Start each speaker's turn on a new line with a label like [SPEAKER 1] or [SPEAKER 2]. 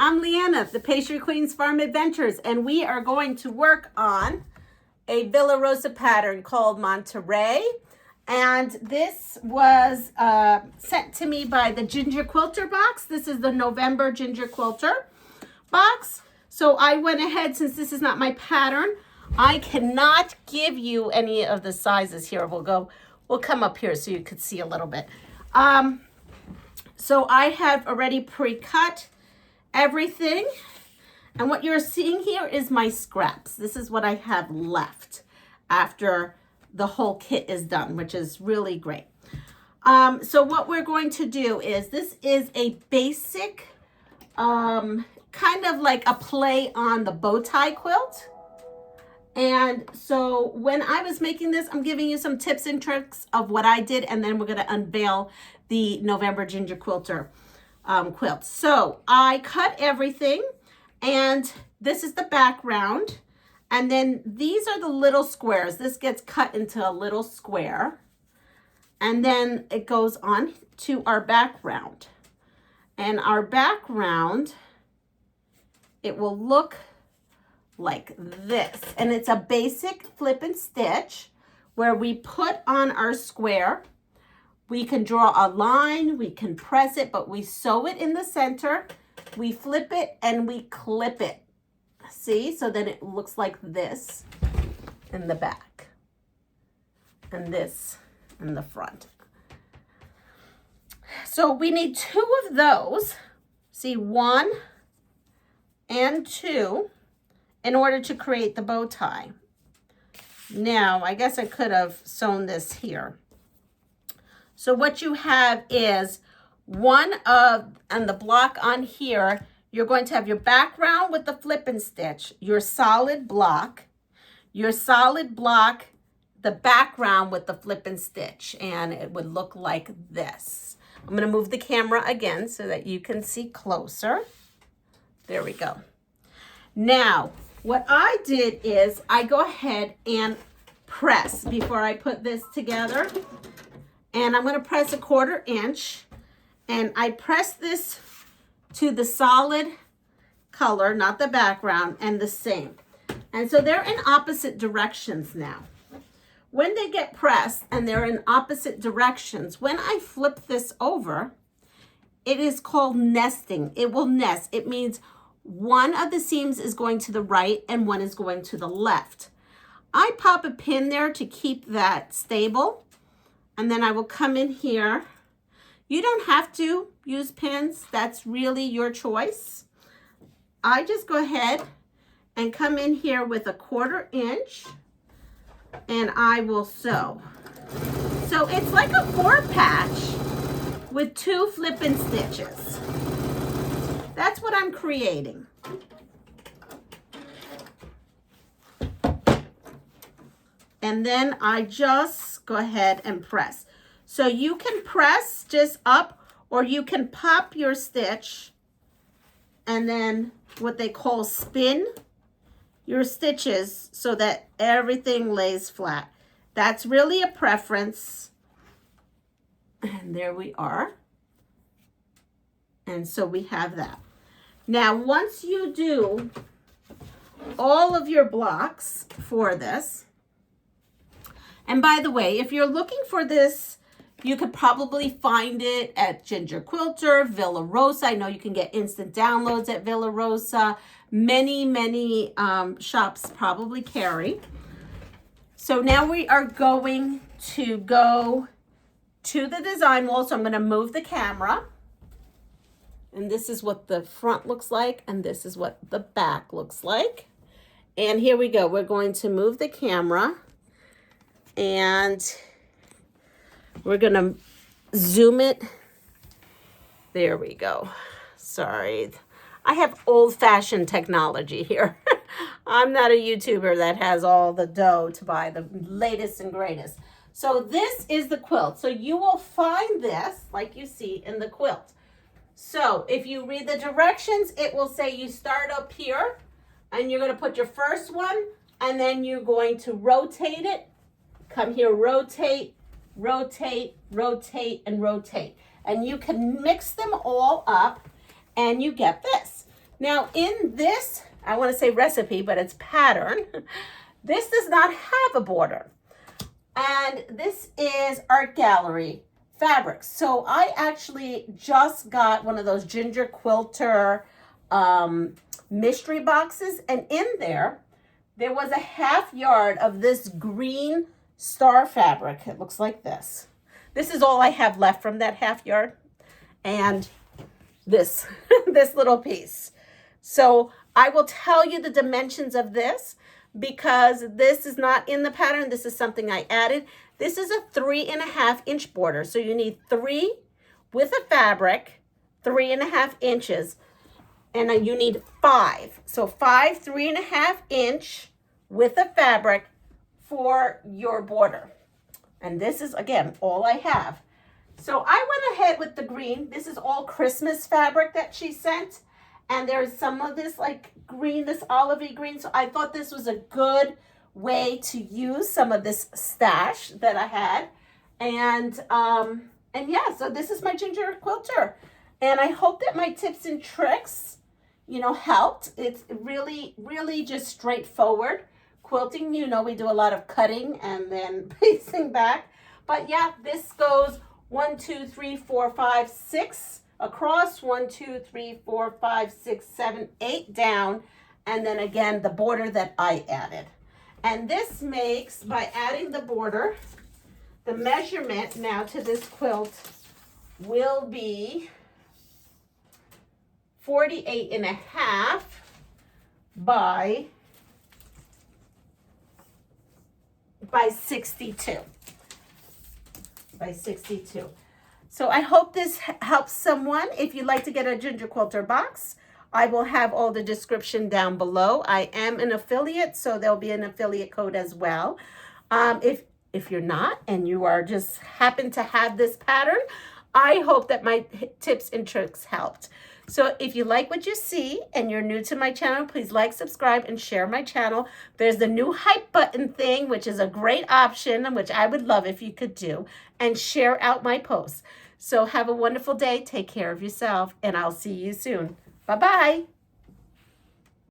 [SPEAKER 1] I'm Leanna, the Pastry Queen's Farm Adventures, and we are going to work on a Villa Rosa pattern called Monterey. And this was sent to me by the Ginger Quilter box. This is the November Ginger Quilter box. So I went ahead, since this is not my pattern, I cannot give you any of the sizes here. We'll come up here so you could see a little bit. So I have already pre-cut everything. And what you're seeing here is my scraps. This is what I have left after the whole kit is done, which is really great. So what we're going to do is, this is a basic, kind of like a play on the bow tie quilt. And so when I was making this, I'm giving you some tips and tricks of what I did, and then we're going to unveil the November Ginger Quilter quilt. So I cut everything, and this is the background. And then these are the little squares. This gets cut into a little square. And then it goes on to our background. And our background, it will look like this. And it's a basic flip and stitch where we put on our square. We can draw a line, we can press it, but we sew it in the center. We flip it and we clip it. See, so then it looks like this in the back and this in the front. So we need 2 of those. See, 1 and 2 in order to create the bow tie. Now, I guess I could have sewn this here. So what you have is on the block on here, you're going to have your background with the flip and stitch, your solid block, the background with the flip and stitch, and it would look like this. I'm going to move the camera again so that you can see closer. There we go. Now, what I did is I go ahead and press before I put this together, and I'm going to press 1/4 inch, and I press this to the solid color, not the background, and the same. And so they're in opposite directions now. When they get pressed and they're in opposite directions, when I flip this over, it is called nesting. It will nest. It means one of the seams is going to the right and one is going to the left. I pop a pin there to keep that stable, and then I will come in here. You don't have to use pins. That's really your choice. I just go ahead and come in here with 1/4 inch, and I will sew. So it's like a 4-patch with 2 flip and stitches. That's what I'm creating. And then I just go ahead and press. So you can press just up, or you can pop your stitch and then what they call spin your stitches so that everything lays flat. That's really a preference. And there we are. And so we have that. Now, once you do all of your blocks for this, and by the way, if you're looking for this, you could probably find it at Ginger Quilter, Villa Rosa. I know you can get instant downloads at Villa Rosa. Many shops probably carry. So now we are going to go to the design wall. So I'm going to move the camera. And this is what the front looks like. And this is what the back looks like. And here we go. We're going to move the camera. And we're going to zoom it. There we go. Sorry. I have old-fashioned technology here. I'm not a YouTuber that has all the dough to buy the latest and greatest. So this is the quilt. So you will find this, like you see, in the quilt. So if you read the directions, it will say you start up here, and you're going to put your first one, and then you're going to rotate it. Come here, rotate, rotate, rotate, and rotate. And you can mix them all up, and you get this. Now in this, I want to say recipe, but it's pattern. This does not have a border. And this is Art Gallery fabrics. So I actually just got one of those ginger quilter mystery boxes. And in there was a half yard of this green star fabric. It looks like this. This is all I have left from that half yard. And this, this little piece. So I will tell you the dimensions of this because this is not in the pattern. This is something I added. This is a 3.5 inch border. So you need 3 with a fabric, 3.5 inches, and then you need 5. So 5 3.5 inch with a fabric for your border. And this is, again, all I have. So I went ahead with the green. This is all Christmas fabric that she sent. And there's some of this like green, this olivey green. So I thought this was a good way to use some of this stash that I had. And yeah, so this is my ginger quilter. And I hope that my tips and tricks, you know, helped. It's really, really just straightforward. Quilting, you know, we do a lot of cutting and then pasting back. But yeah, this goes 1, 2, 3, 4, 5, 6 across, 1, 2, 3, 4, 5, 6, 7, 8 down, and then again the border that I added. And this makes, by adding the border, the measurement now to this quilt will be 48.5 by 62. By 62. So I hope this helps someone. If you'd like to get a ginger quilter box, I will have all the description down below. I am an affiliate, so there'll be an affiliate code as well. If you're not and you are just happen to have this pattern, I hope that my tips and tricks helped. So if you like what you see and you're new to my channel, please like, subscribe, and share my channel. There's the new hype button thing, which is a great option, which I would love if you could do, and share out my posts. So have a wonderful day. Take care of yourself, and I'll see you soon. Bye-bye.